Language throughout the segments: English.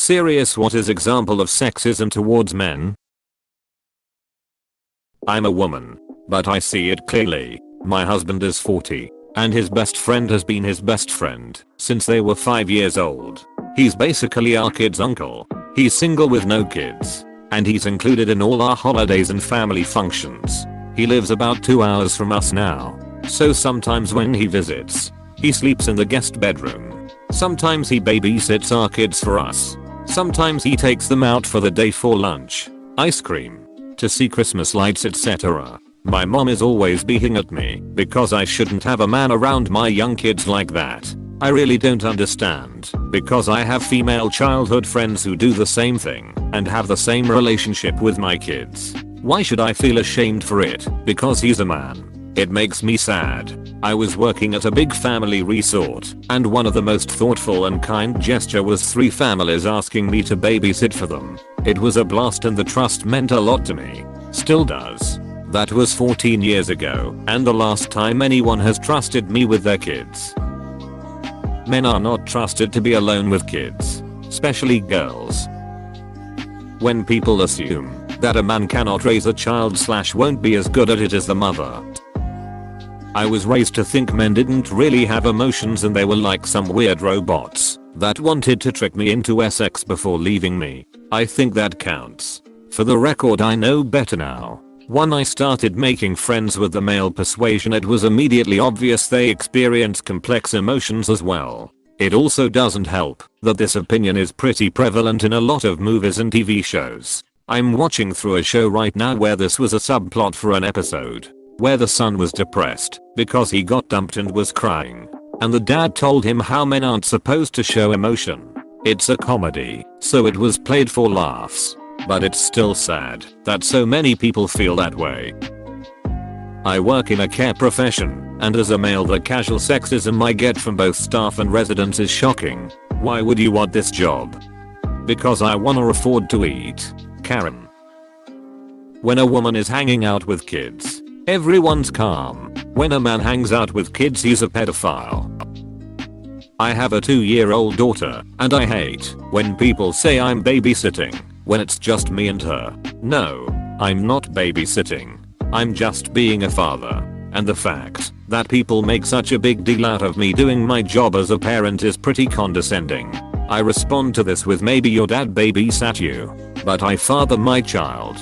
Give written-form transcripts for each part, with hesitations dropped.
Serious, what is example of sexism towards men? I'm a woman, but I see it clearly. My husband is 40, and his best friend has been his best friend since they were 5 years old. He's basically our kid's uncle. He's single with no kids, and he's included in all our holidays and family functions. He lives about 2 hours from us now, so sometimes when he visits, he sleeps in the guest bedroom. Sometimes he babysits our kids for us. Sometimes he takes them out for the day for lunch, ice cream, to see Christmas lights, etc. My mom is always beating at me because I shouldn't have a man around my young kids like that. I really don't understand, because I have female childhood friends who do the same thing and have the same relationship with my kids. Why should I feel ashamed for it because he's a man? It makes me sad. I was working at a big family resort, and one of the most thoughtful and kind gesture was 3 families asking me to babysit for them. It was a blast and the trust meant a lot to me. Still does. That was 14 years ago, and the last time anyone has trusted me with their kids. Men are not trusted to be alone with kids, especially girls. When people assume that a man cannot raise a child / won't be as good at it as the mother. I was raised to think men didn't really have emotions and they were like some weird robots that wanted to trick me into sex before leaving me. I think that counts. For the record, I know better now. When I started making friends with the male persuasion, it was immediately obvious they experience complex emotions as well. It also doesn't help that this opinion is pretty prevalent in a lot of movies and TV shows. I'm watching through a show right now where this was a subplot for an episode, where the son was depressed because he got dumped and was crying, and the dad told him how men aren't supposed to show emotion. It's a comedy, so it was played for laughs, but it's still sad that so many people feel that way. I work in a care profession, and as a male the casual sexism I get from both staff and residents is shocking. Why would you want this job? Because I wanna afford to eat. Karen. When a woman is hanging out with kids, everyone's calm. When a man hangs out with kids, he's a pedophile. I have a 2-year-old daughter, and I hate when people say I'm babysitting when it's just me and her. No, I'm not babysitting. I'm just being a father. And the fact that people make such a big deal out of me doing my job as a parent is pretty condescending. I respond to this with, maybe your dad babysat you, but I father my child.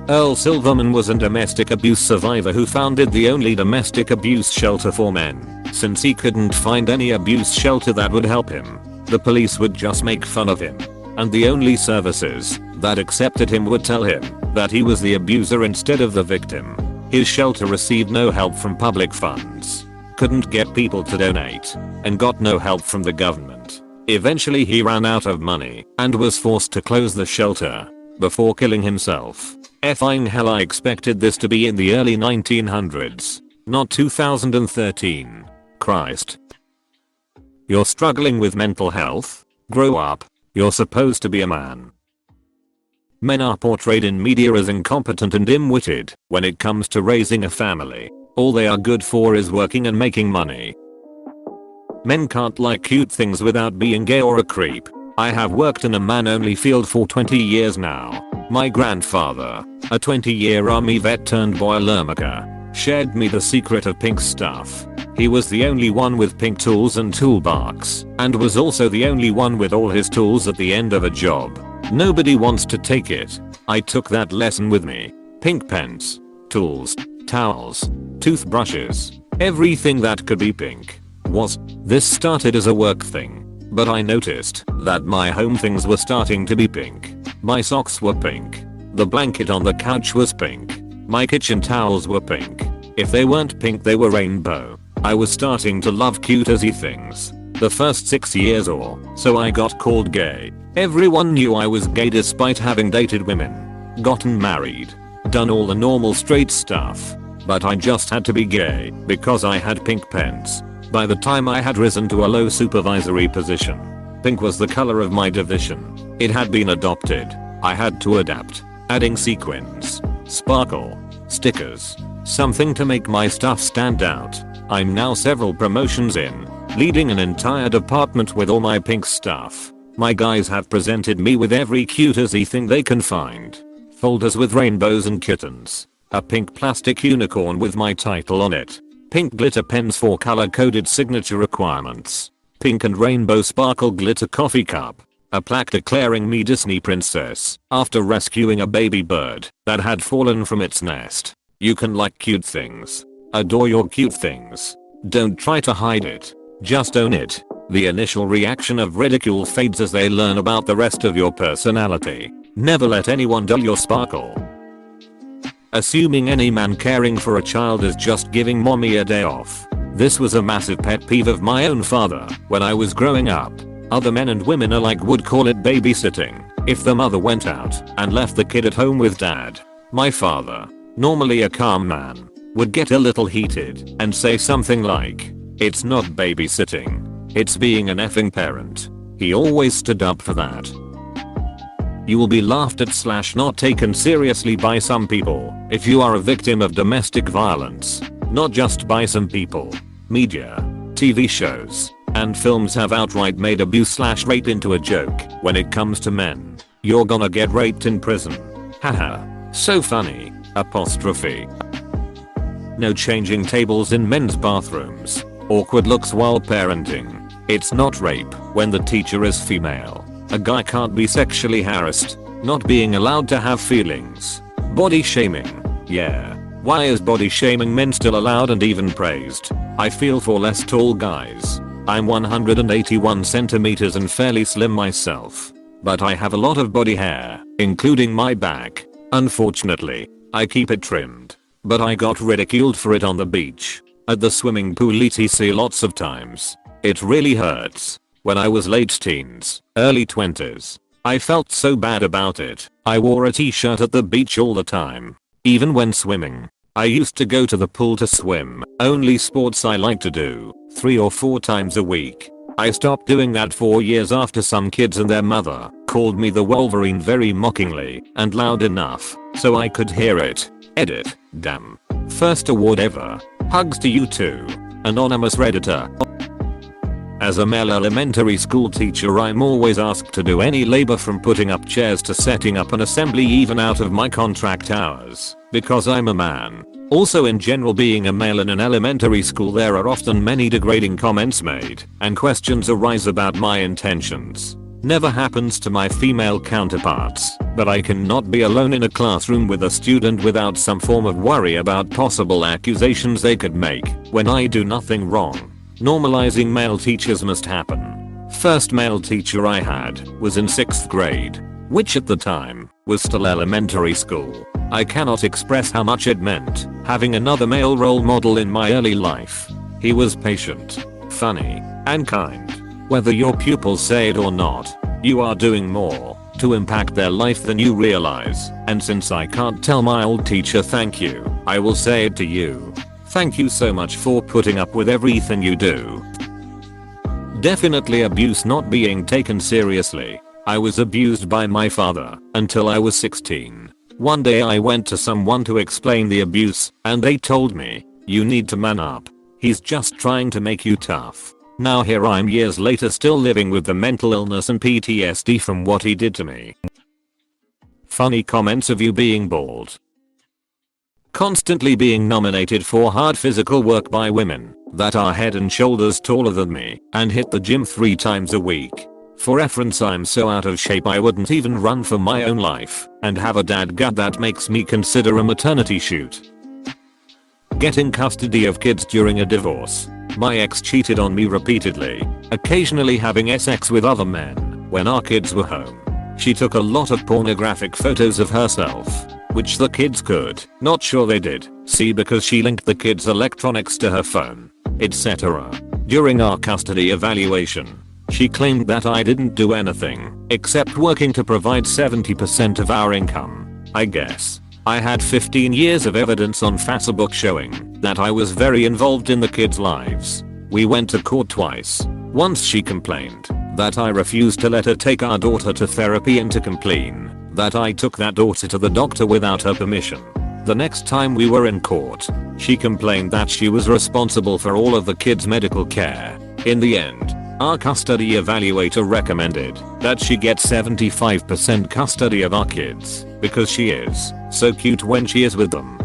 Earl Silverman was a domestic abuse survivor who founded the only domestic abuse shelter for men. Since he couldn't find any abuse shelter that would help him, the police would just make fun of him, and the only services that accepted him would tell him that he was the abuser instead of the victim. His shelter received no help from public funds, couldn't get people to donate, and got no help from the government. Eventually he ran out of money and was forced to close the shelter before killing himself. Effing hell, I expected this to be in the early 1900s, not 2013. Christ. You're struggling with mental health? Grow up. You're supposed to be a man. Men are portrayed in media as incompetent and dim-witted when it comes to raising a family. All they are good for is working and making money. Men can't like cute things without being gay or a creep. I have worked in a man-only field for 20 years now. My grandfather, a 20-year army vet turned Boilermaker, shared me the secret of pink stuff. He was the only one with pink tools and toolbox, and was also the only one with all his tools at the end of a job. Nobody wants to take it. I took that lesson with me. Pink pens, tools, towels, toothbrushes, everything that could be pink. This started as a work thing, but I noticed that my home things were starting to be pink. My socks were pink. The blanket on the couch was pink. My kitchen towels were pink. If they weren't pink, they were rainbow. I was starting to love cutesy things. The first 6 years or so I got called gay. Everyone knew I was gay despite having dated women, gotten married, done all the normal straight stuff. But I just had to be gay because I had pink pens. By the time I had risen to a low supervisory position, pink was the color of my division. It had been adopted. I had to adapt, adding sequins, sparkle, stickers, something to make my stuff stand out. I'm now several promotions in, leading an entire department with all my pink stuff. My guys have presented me with every cutesy thing they can find. Folders with rainbows and kittens. A pink plastic unicorn with my title on it. Pink glitter pens for color-coded signature requirements. Pink and rainbow sparkle glitter coffee cup. A plaque declaring me Disney princess after rescuing a baby bird that had fallen from its nest. You can like cute things. Adore your cute things. Don't try to hide it. Just own it. The initial reaction of ridicule fades as they learn about the rest of your personality. Never let anyone dull your sparkle. Assuming any man caring for a child is just giving mommy a day off. This was a massive pet peeve of my own father when I was growing up. Other men and women alike would call it babysitting if the mother went out and left the kid at home with dad. My father, normally a calm man, would get a little heated and say something like, "It's not babysitting. It's being an effing parent." He always stood up for that. You will be laughed at / not taken seriously by some people if you are a victim of domestic violence. Not just by some people. Media, TV shows, and films have outright made abuse / rape into a joke. When it comes to men, you're gonna get raped in prison. Haha. So funny. Apostrophe. No changing tables in men's bathrooms. Awkward looks while parenting. It's not rape when the teacher is female. A guy can't be sexually harassed. Not being allowed to have feelings. Body shaming. Yeah. Why is body shaming men still allowed and even praised? I feel for less tall guys. I'm 181 centimeters and fairly slim myself. But I have a lot of body hair, including my back. Unfortunately, I keep it trimmed. But I got ridiculed for it on the beach, at the swimming pool etc. lots of times. It really hurts. When I was late teens, early 20s, I felt so bad about it. I wore a t-shirt at the beach all the time. Even when swimming. I used to go to the pool to swim, only sports I like to do, 3 or 4 times a week. I stopped doing that 4 years after some kids and their mother called me the Wolverine very mockingly and loud enough so I could hear it. Edit. Damn. First award ever. Hugs to you too. Anonymous Redditor. As a male elementary school teacher, I'm always asked to do any labor from putting up chairs to setting up an assembly even out of my contract hours, because I'm a man. Also, in general, being a male in an elementary school, there are often many degrading comments made and questions arise about my intentions. Never happens to my female counterparts, but I cannot be alone in a classroom with a student without some form of worry about possible accusations they could make when I do nothing wrong. Normalizing male teachers must happen. First male teacher I had was in 6th grade, which at the time was still elementary school. I cannot express how much it meant having another male role model in my early life. He was patient, funny, and kind. Whether your pupils say it or not, you are doing more to impact their life than you realize. And since I can't tell my old teacher thank you, I will say it to you. Thank you so much for putting up with everything you do. Definitely abuse not being taken seriously. I was abused by my father until I was 16. One day I went to someone to explain the abuse and they told me, "You need to man up. He's just trying to make you tough." Now here I'm years later still living with the mental illness and PTSD from what he did to me. Funny comments of you being bald. Constantly being nominated for hard physical work by women that are head and shoulders taller than me and hit the gym 3 times a week. For reference, I'm so out of shape I wouldn't even run for my own life and have a dad gut that makes me consider a maternity shoot. Getting custody of kids during a divorce. My ex cheated on me repeatedly, occasionally having sex with other men when our kids were home. She took a lot of pornographic photos of herself, which the kids could, not sure they did, see because she linked the kids' electronics to her phone, etc. During our custody evaluation, she claimed that I didn't do anything except working to provide 70% of our income. I guess I had 15 years of evidence on Facebook showing that I was very involved in the kids' lives. We went to court twice. Once she complained that I refused to let her take our daughter to therapy and to complain that I took that daughter to the doctor without her permission. The next time we were in court, she complained that she was responsible for all of the kids' medical care. In the end, Our custody evaluator recommended that she get 75% custody of our kids because she is so cute when she is with them.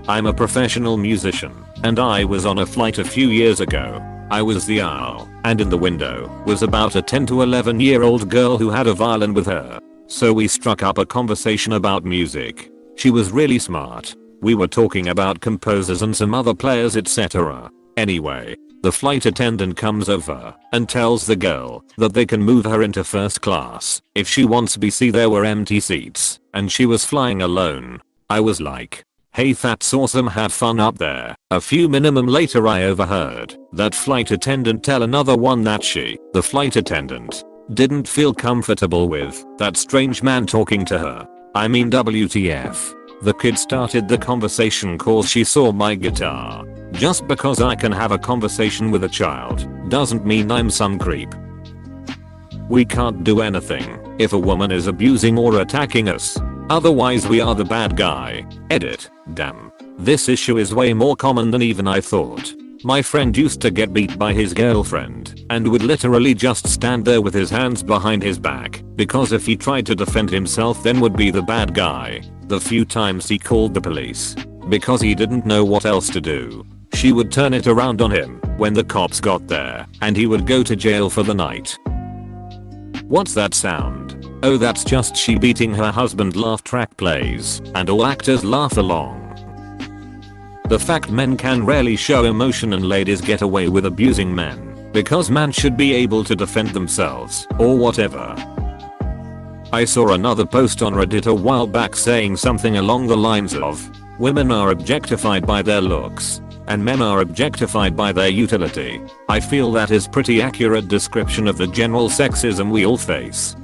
I'm a professional musician and I was on a flight a few years ago. I was the aisle and in the window was about a 10 to 11-year-old girl who had a violin with her. So we struck up a conversation about music. She was really smart. We were talking about composers and some other players, etc. Anyway, the flight attendant comes over and tells the girl that they can move her into first class if she wants BC. There were empty seats and she was flying alone. I was like, hey, that's awesome, have fun up there. A few minutes later I overheard that flight attendant tell another one that she, the flight attendant, didn't feel comfortable with that strange man talking to her. I mean, WTF. The kid started the conversation cause she saw my guitar. Just because I can have a conversation with a child doesn't mean I'm some creep. We can't do anything if a woman is abusing or attacking us. Otherwise we are the bad guy. Edit. Damn. This issue is way more common than even I thought. My friend used to get beat by his girlfriend and would literally just stand there with his hands behind his back because if he tried to defend himself then would be the bad guy. The few times he called the police because he didn't know what else to do, she would turn it around on him when the cops got there and he would go to jail for the night. What's that sound? Oh, that's just she beating her husband. Laugh track plays and all actors laugh along. The fact men can rarely show emotion and ladies get away with abusing men because men should be able to defend themselves or whatever. I saw another post on Reddit a while back saying something along the lines of, women are objectified by their looks and men are objectified by their utility. I feel that is pretty accurate description of the general sexism we all face.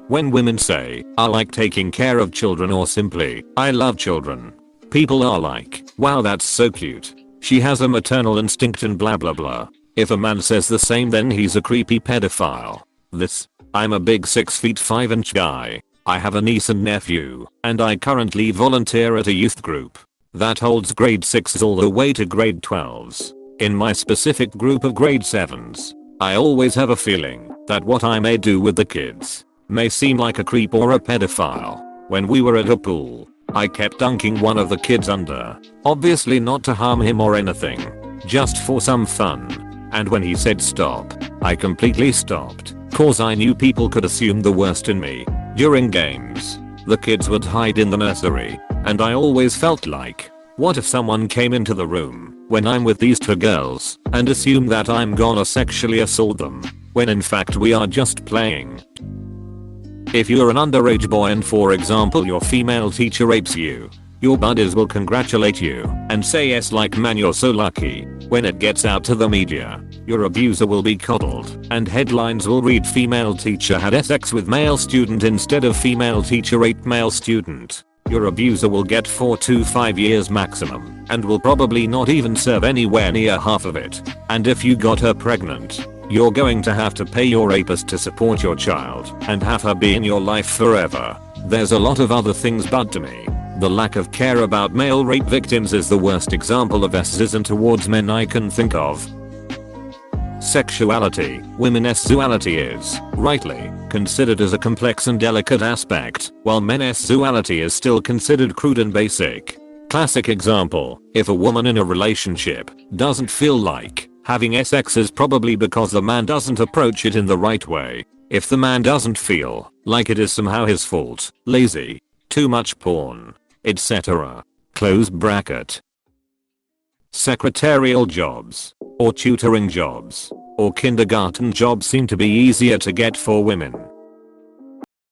When women say, I like taking care of children or simply, I love children, people are like, wow, that's so cute. She has a maternal instinct and blah blah blah. If a man says the same then he's a creepy pedophile. I'm a big 6'5" guy. I have a niece and nephew, and I currently volunteer at a youth group that holds grade 6s all the way to grade 12s. In my specific group of grade 7s, I always have a feeling that what I may do with the kids may seem like a creep or a pedophile. When we were at a pool, I kept dunking one of the kids under, obviously not to harm him or anything, just for some fun. And when he said stop, I completely stopped, cause I knew people could assume the worst in me. During games, the kids would hide in the nursery, and I always felt like, what if someone came into the room when I'm with these two girls and assume that I'm gonna sexually assault them, when in fact we are just playing. If you're an underage boy and for example your female teacher rapes you, your buddies will congratulate you and say yes like man you're so lucky. When it gets out to the media, your abuser will be coddled and headlines will read female teacher had sex with male student instead of female teacher raped male student. Your abuser will get 4 to 5 years maximum and will probably not even serve anywhere near half of it. And if you got her pregnant, you're going to have to pay your rapist to support your child and have her be in your life forever. There's a lot of other things, but to me, the lack of care about male rape victims is the worst example of sexism towards men I can think of. Sexuality. Women's sexuality is, rightly, considered as a complex and delicate aspect, while men's sexuality is still considered crude and basic. Classic example, if a woman in a relationship doesn't feel like having sex is probably because the man doesn't approach it in the right way. If the man doesn't feel like it is somehow his fault, lazy, too much porn, etc. Close bracket. Secretarial jobs, or tutoring jobs, or kindergarten jobs seem to be easier to get for women.